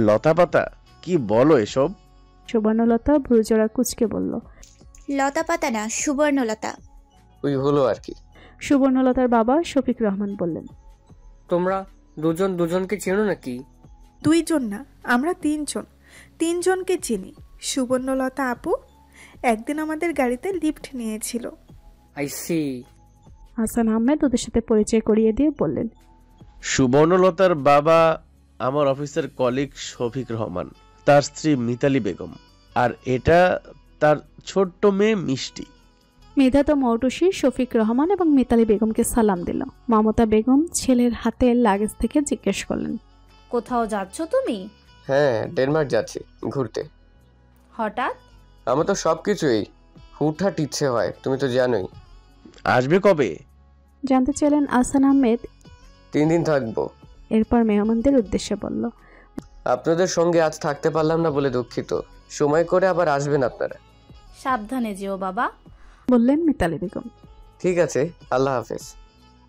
লতাপাতা, কি বলো এসব? সুবর্ণলতা ভ্রুজোড়া কুচকে বলল। লতা পাতা না, সুবর্ণলতা। ওই হলো আর কি। সুবর্ণলতার বাবা শফিক রহমান বললেন। তোমরা দুজন দুজনকে চেনো নাকি? 2 জন না, আমরা 3 জন। 3 জনকে চিনি। সুবর্ণলতা আপু একদিন আমাদের গাড়িতে লিফট নিয়েছিল। I C. হাসান আহমেদ ওদের সাথে পরিচয় করিয়ে দিয়ে বললেন। সুবর্ণলতার বাবা আমার অফিসের কলিগ শফিক রহমান, তার স্ত্রী মিতালি বেগম, আর এটা তার ছোট্ট মেয়ে মিষ্টি। মিধাত মৌটুসি শফিক রহমান এবং মিতালি বেগমকে সালাম দিল। মমতা বেগম ছেলের হাতের লাগেজ থেকে জিজ্ঞেস করলেন, কোথাও যাচ্ছ তুমি? হ্যাঁ, ডেনমার্ক যাচ্ছি ঘুরতে। হঠাৎ? আমার তো সবকিছুই হুটহাট ইচ্ছে হয়, তুমি তো জানোই। আসবে কবে? জানতে চাইলেন আহসান আহমেদ। 3 দিন থাকবো। এরপর মেহমানদের উদ্দেশ্যে বলল, আপনাদের সঙ্গে আজ থাকতে পারলাম না বলে দুঃখিত। সময় করে আবার আসবেন আপনারা। সাবধানে যেও বাবা, বললেন মিতালি বেগম। ঠিক আছে, আল্লাহ হাফেজ।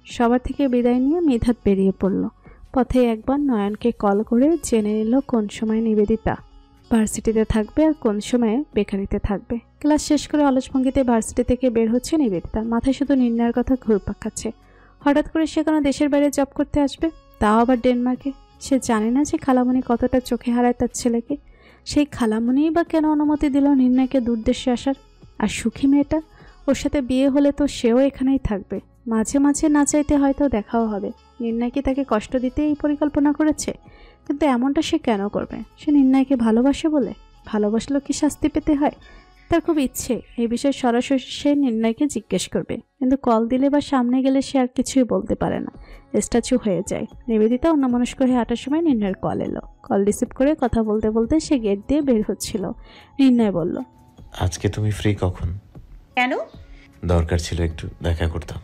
সবার থেকে বিদায় নিয়ে মিধাত বেরিয়ে পড়ল। পথে একবার নয়নকে কল করে জেনে নিল কোন সময় নিবেদিতা ভার্সিটিতে থাকবে আর কোন সময়ে বেকারিতে থাকবে। ক্লাস শেষ করে অলস ভঙ্গিতে ভার্সিটি থেকে বের হচ্ছে নিবেদিতা। মাথায় শুধু নির্ণয়ের কথা ঘুরপাক খাচ্ছে। হঠাৎ করে সে কোনো দেশের বাইরে জব করতে আসবে, তাও আবার ডেনমার্কে। সে জানে না যে খালামণি কতটা চোখে হারায় তার ছেলেকে। সেই খালামণিই বা কেন অনুমতি দিল নির্ণয়কে দূর দেশে আসার? আর সুখী মেয়েটা, ওর সাথে বিয়ে হলে তো সেও এখানেই থাকবে। মাঝে মাঝে না চাইতে হয়তো দেখাও হবে। নির্ণয় কি তাকে কষ্ট দিতে এই পরিকল্পনা করেছে? কিন্তু এমনটা সে কেন করবে? সে নির্ণয়কে ভালোবাসে বলে? ভালোবাসলেও কি শাস্তি পেতে হয়? তার খুব ইচ্ছে এই বিষয়ে সরাসরি সে নির্ণয়কে জিজ্ঞেস করবে, কিন্তু কল দিলে বা সামনে গেলে সে আর কিছুই বলতে পারে না, স্ট্যাচু হয়ে যায়। নিবেদিতা অন্যমনস্ক হয়ে হাঁটার সময় নির্ণয়ের কল এলো। কল রিসিভ করে কথা বলতে বলতে সে গেট দিয়ে বের হচ্ছিল। নির্ণয় বলল, আজকে তুমি ফ্রি কখন? কেন? দরকার ছিল, একটু দেখা করতাম।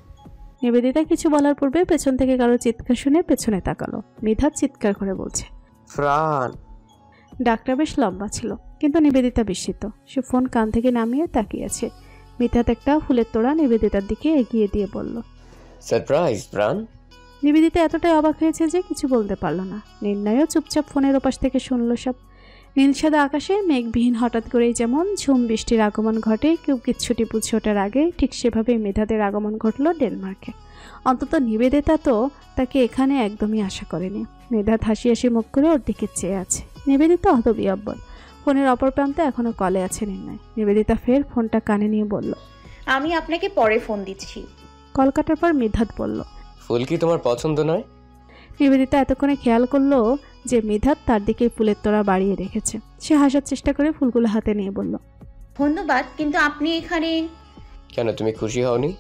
নিবেদিতা কিছু বলার পূর্বে পেছন থেকে কারো চিৎকার শুনে পেছনে তাকালো। মিধাত চিৎকার করে বলছে, ফ্রান। ডাকটা বেশ লম্বা ছিল, কিন্তু নিবেদিতা বিস্মিত। সে ফোন কান থেকে নামিয়ে তাকিয়েছে। মিধাত একটা ফুলের তোড়া নিবেদিতার দিকে এগিয়ে দিয়ে বলল, সারপ্রাইজ ফ্রান। নিবেদিতা এতটাই অবাক হয়েছে যে কিছু বলতে পারল না। নির্ণয়ও চুপচাপ ফোনের ওপাশ থেকে শুনল সব। নীল সাদা আকাশে মেঘবিহীন হঠাৎ করেই যেমন ঝুম বৃষ্টির আগমন ঘটে কেউ কিচ্ছুটি বুঝে ওঠার আগে, ঠিক সেভাবেই মেধাদের আগমন ঘটল ডেনমার্কে। অন্তত নিবেদিতা তো তাকে এখানে একদমই আশা করেনি। মেধাত হাসি হাসি মুখ করে ওর দিকে চেয়ে আছে। নিবেদিতা হতবিহ্বল। ফোনের অপর প্রান্তে এখনো কলে আছে নির্ণয়। নিবেদিতা ফের ফোনটা কানে নিয়ে বলল, আমি আপনাকে পরে ফোন দিচ্ছি। কল কাটার পর মিধাত বলল, ফুল কি তোমার পছন্দ নয়? নিবেদিতা এতক্ষণে খেয়াল করলো যে মিধাত তার দিকে ফুলের তোড়া বাড়িয়ে রেখেছে। সে হাসার চেষ্টা করে ফুলগুলো হাতে নিয়ে বলল, ধন্যবাদ, কিন্তু আপনি এখানে কেন? তুমি খুশি হওনি?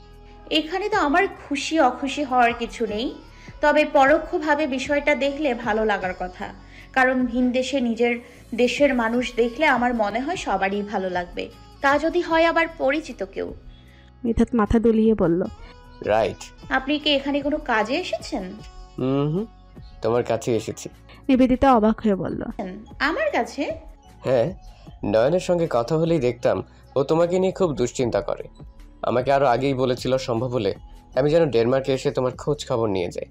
এখানে তো আমার খুশি অখুশি হওয়ার কিছু নেই, তবে পরোক্ষভাবে বিষয়টা দেখলে ভালো লাগার কথা। কারণ ভিন দেশে নিজের দেশের মানুষ দেখলে আমার মনে হয় সবারই ভালো লাগবে, তা যদি হয় আবার পরিচিত কেউ। মিধাত মাথা দুলিয়ে বলল, রাইট। আপনি কি এখানে কোনো কাজে এসেছেন? তোমার কাছে এসেছি। নিবেদিতা অবাক হয়ে বলল, আমার কাছে? হ্যাঁ, নয়নের সঙ্গে কথা হলেই দেখতাম ও তোমাকে নিয়ে খুব দুশ্চিন্তা করে। আমাকে আরো আগেই বলেছিল সম্ভব হলে আমি যেন ডেনমার্কে এসে তোমার খোঁজ খবর নিয়ে যাই।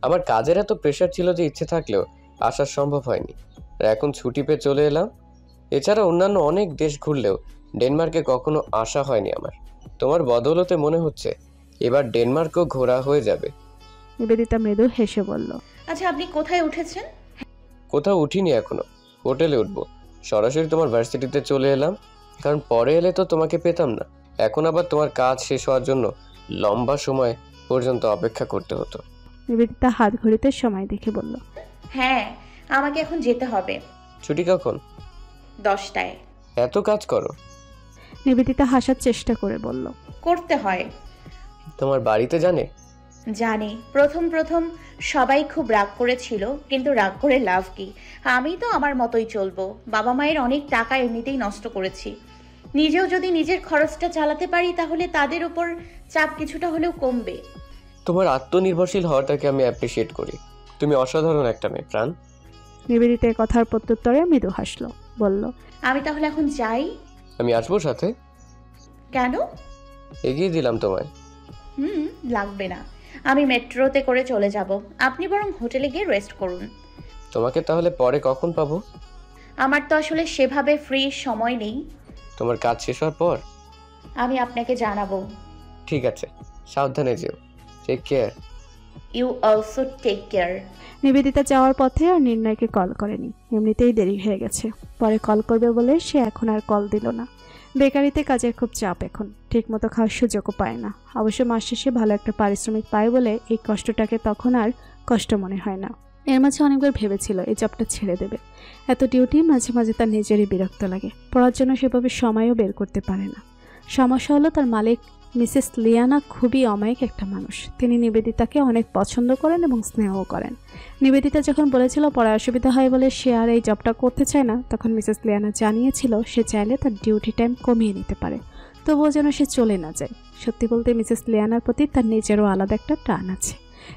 আমার কাজের এত প্রেশার ছিল যে ইচ্ছে থাকলেও আসা সম্ভব হয়নি। আর এখন ছুটি পেয়ে চলে এলাম। এছাড়া অন্যান্য অনেক দেশ ঘুরলেও ডেনমার্কে কখনো আসা হয়নি আমার। তোমার বদৌলতে মনে হচ্ছে এবার ডেনমার্কও ঘোরা হয়ে যাবে। নিবেদিতা মৃদু হেসে বলল, আচ্ছা, আপনি কোথায় উঠেছেন? কোথাও উঠিনি এখনো, হোটেলে উঠবো। সরাসরি তোমার ভার্সিটিতে চলে এলাম, কারণ পরে এলে তো তোমাকে পেতাম না। এখন আবার তোমার কাজ শেষ হওয়ার জন্য লম্বা সময় পর্যন্ত অপেক্ষা করতে হতো। নিবেদিতা হাত ঘড়িতে সময় দেখে বলল, হ্যাঁ, আমাকে এখন যেতে হবে। ছুটি কখন? 10টায়। এত কাজ করো? নিবেদিতা হাসার চেষ্টা করে বলল, করতে হয়। তোমার বাড়িতে জানে? জানি। প্রথম সবাই খুব রাগ করেছিল, কিন্তু রাগ করে লাভ কি? আমি তো আমার মতোই চলবো। বাবা মায়ের অনেক টাকা এমনিতেই নষ্ট করেছি। নিজেও যদি নিজের খরচটা চালাতে পারি তাহলে তাদের উপর চাপ কিছুটা হলেও কমবে। তোমার আত্মনির্ভরশীল হওয়াটাকে আমি অ্যাপ্রিসিয়েট করি। তুমি অসাধারণ একটা মেয়ে প্রাণ। নিবেদিতার কথার প্রত্যুত্তরে মৃদু হাসল, বলল, আমি তাহলে এখন যাই? আমি আসবো সাথে। কেন? এগিয়ে দিলাম তোমায়। লাগবে না, আমি মেট্রোতে করে চলে যাব। আপনি বরং হোটেলে গিয়ে রেস্ট করুন। তোমাকে তাহলে পরে কখন পাবো? আমার তো আসলে সেভাবে ফ্রি সময় নেই। তোমার কাজ শেষ হওয়ার পর আমি আপনাকে জানাবো। ঠিক আছে, সাবধানে যেও। Take care. You also take care. Nivedita যাওয়ার পথে আর নির্ণয়কে কল করেনি, এমনিতেই দেরি হয়ে গেছে। পরে কল করবে বলে সে এখন আর কল দিল না। বেকারিতে কাজের খুব চাপ, এখন ঠিকমতো খাওয়ার সুযোগও পায় না। অবশ্য মাস শেষে ভালো একটা পারিশ্রমিক পায় বলে এই কষ্টটাকে তখন আর কষ্ট মনে হয় না। এর মাঝে অনেকবার ভেবেছিল এই জবটা ছেড়ে দেবে। এত ডিউটি মাঝে মাঝে তার নিজেরই বিরক্ত লাগে, পড়ার জন্য সেভাবে সময়ও বের করতে পারে না। সমস্যা হলো তার মালিক মিসেস লিয়ানা খুবই অমায়িক একটা মানুষ। তিনি নিবেদিতাকে অনেক পছন্দ করেন এবং স্নেহও করেন। নিবেদিতা যখন বলেছিল পড়ায় অসুবিধা হয় বলে সে আর এই জবটা করতে চায় না, তখন মিসেস লিয়ানা জানিয়েছিল সে চাইলে তার ডিউটি টাইম কমিয়ে নিতে পারে, তবুও যেন সে চলে না যায়। সত্যি বলতে মিসেস লিয়ানার প্রতি তার নিজেরও আলাদা একটা টান আছে।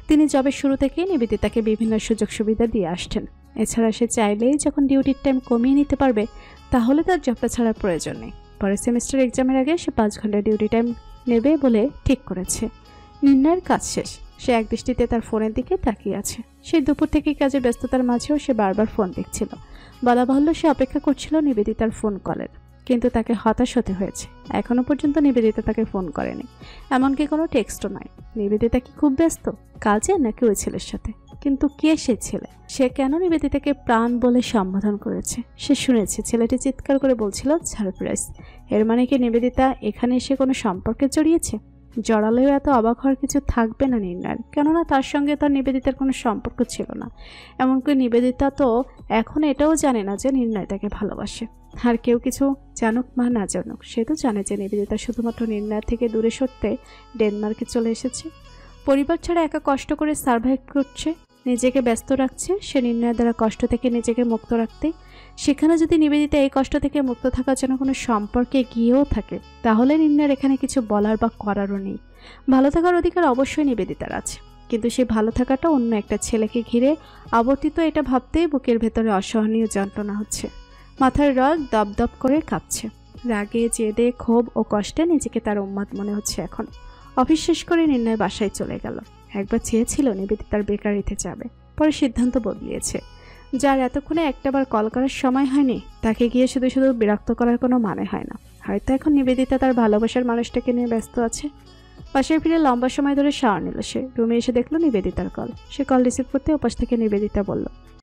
তিনি জবের শুরু থেকেই নিবেদিতাকে বিভিন্ন সুযোগ সুবিধা দিয়ে আসছেন। এছাড়া সে চাইলেই যখন ডিউটির টাইম কমিয়ে নিতে পারবে তাহলে তার জবটা ছাড়ার প্রয়োজন নেই। পরে সেমিস্টার এক্সামের আগে সে 5 ঘন্টা ডিউটি টাইম নেবে বলে ঠিক করেছে। নির্ণয়ের কাজ শেষ, সে একদৃষ্টিতে তার ফোনের দিকে তাকিয়ে আছে। সেই দুপুর থেকে কাজের ব্যস্ততার মাঝেও সে বারবার ফোন দেখছিল। বলা বাহুল্য সে অপেক্ষা করছিল নিবেদিতার ফোন কলের, কিন্তু তাকে হতাশ হতে হয়েছে। এখনো পর্যন্ত নিবেদিতা তাকে ফোন করেনি, এমনকি কোনো টেক্সটও নয়। নিবেদিতা কি খুব ব্যস্ত কাজে নাকি ওই ছেলের সাথে? কিন্তু কে সে ছেলে? সে কেন নিবেদিতাকে প্রাণ বলে সম্বোধন করেছে? সে শুনেছে ছেলেটি চিৎকার করে বলছিল সারপ্রাইজ। এর মানে কি নিবেদিতা এখানে এসে কোনো সম্পর্কে জড়িয়েছে? জড়ালেও এত অবাক হওয়ার কিছু থাকবে না নির্ণয়ের, কেননা তার সঙ্গে তার নিবেদিতার কোনো সম্পর্ক ছিল না। এমনকি নিবেদিতা তো এখন এটাও জানে না যে নির্ণয় তাকে ভালোবাসে। আর কেউ কিছু জানুক বা না জানুক, সে তো জানে যে নিবেদিতা শুধুমাত্র নির্ণয় থেকে দূরে সরতে ডেনমার্কে চলে এসেছে। পরিবার ছাড়া একা কষ্ট করে সার্ভাইভ করছে, নিজেকে ব্যস্ত রাখছে সে নির্ণয়ের দ্বারা কষ্ট থেকে নিজেকে মুক্ত রাখতে। সেখানে যদি নিবেদিতা এই কষ্ট থেকে মুক্ত থাকার জন্য কোনো সম্পর্কে গিয়েও থাকে, তাহলে নির্ণয়ের এখানে কিছু বলার বা করারও নেই। ভালো থাকার অধিকার অবশ্যই নিবেদিতার আছে, কিন্তু সেই ভালো থাকাটা অন্য একটা ছেলেকে ঘিরে আবর্তিত, এটা ভাবতেই বুকের ভেতরে অসহনীয় যন্ত্রণা হচ্ছে। মাথার রগ দপদপ করে কাঁপছে। রাগে, জেদে, ক্ষোভ ও কষ্টে নিজেকে তার উন্মাদ মনে হচ্ছে এখন। অফিস শেষ করে নির্ণয় বাসায় চলে গেল। একবার চেয়েছিল নিবেদিতার বেকারিতে যাবে, পরে সিদ্ধান্ত বদলিয়েছে। যার এতক্ষণে একটাবার কল করার সময় হয়নি, তাকে গিয়ে শুধু শুধু বিরক্ত করার কোনো মানে হয় না। হয়তো এখন নিবেদিতা তার ভালোবাসার মানুষটাকে নিয়ে ব্যস্ত আছে। বাসায় ফিরে লম্বা সময় ধরে শাওয়ার নিল সে। রুমে এসে দেখলো নিবেদিতার কল। সে কল রিসিভ করতে ওপাশ থেকে নিবেদিতা বলল,